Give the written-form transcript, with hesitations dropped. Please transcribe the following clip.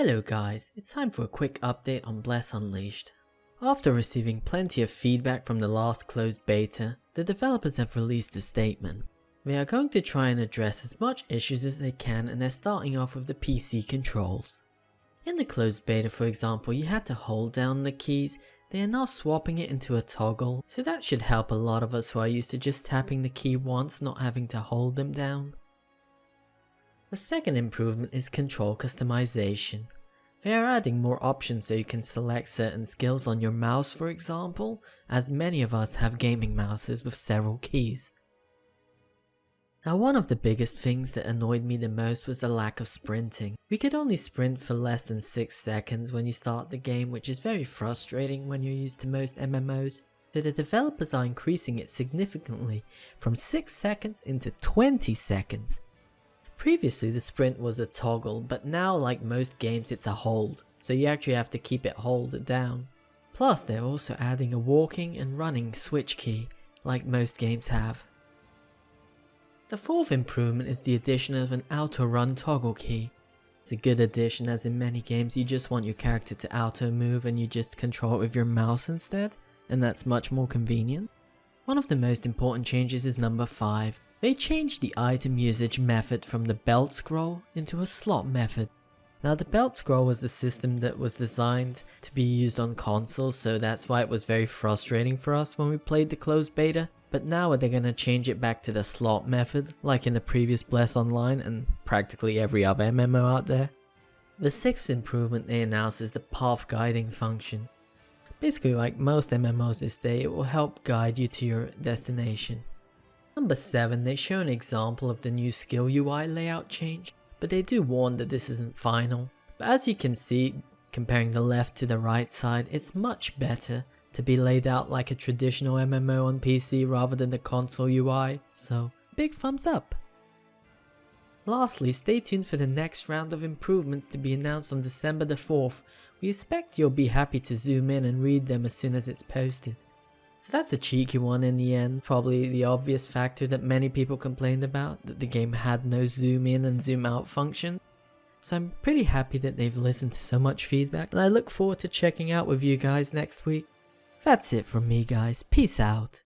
Hello guys, it's time for a quick update on Bless Unleashed. After receiving plenty of feedback from the last closed beta, the developers have released a statement. They are going to try and address as much issues as they can, and they're starting off with the PC controls. In the closed beta, for example, you had to hold down the keys. They are now swapping it into a toggle, so that should help a lot of us who are used to just tapping the key once, not having to hold them down. The second improvement is control customization. They are adding more options so you can select certain skills on your mouse, for example, as many of us have gaming mouses with several keys. Now, one of the biggest things that annoyed me the most was the lack of sprinting. We could only sprint for less than 6 seconds when you start the game, which is very frustrating when you're used to most MMOs. So the developers are increasing it significantly from 6 seconds into 20 seconds. Previously the sprint was a toggle, but now like most games it's a hold, so you actually have to keep it hold down. Plus they're also adding a walking and running switch key, like most games have. The fourth improvement is the addition of an auto run toggle key. It's a good addition, as in many games you just want your character to auto move and you just control it with your mouse instead, and that's much more convenient. One of the most important changes is number 5. They changed the item usage method from the belt scroll into a slot method. Now the belt scroll was the system that was designed to be used on consoles, so that's why it was very frustrating for us when we played the closed beta. But now they're gonna change it back to the slot method, like in the previous Bless Online and practically every other MMO out there. The 6th improvement they announced is the path guiding function. Basically, like most MMOs this day, it will help guide you to your destination. Number 7, they show an example of the new skill UI layout change, but they do warn that this isn't final. But as you can see, comparing the left to the right side, it's much better to be laid out like a traditional MMO on PC rather than the console UI, so big thumbs up. Lastly, stay tuned for the next round of improvements to be announced on December the 4th. We expect you'll be happy to zoom in and read them as soon as it's posted. So that's a cheeky one in the end, probably the obvious factor that many people complained about, that the game had no zoom in and zoom out function. So I'm pretty happy that they've listened to so much feedback, and I look forward to checking out with you guys next week. That's it from me guys, peace out.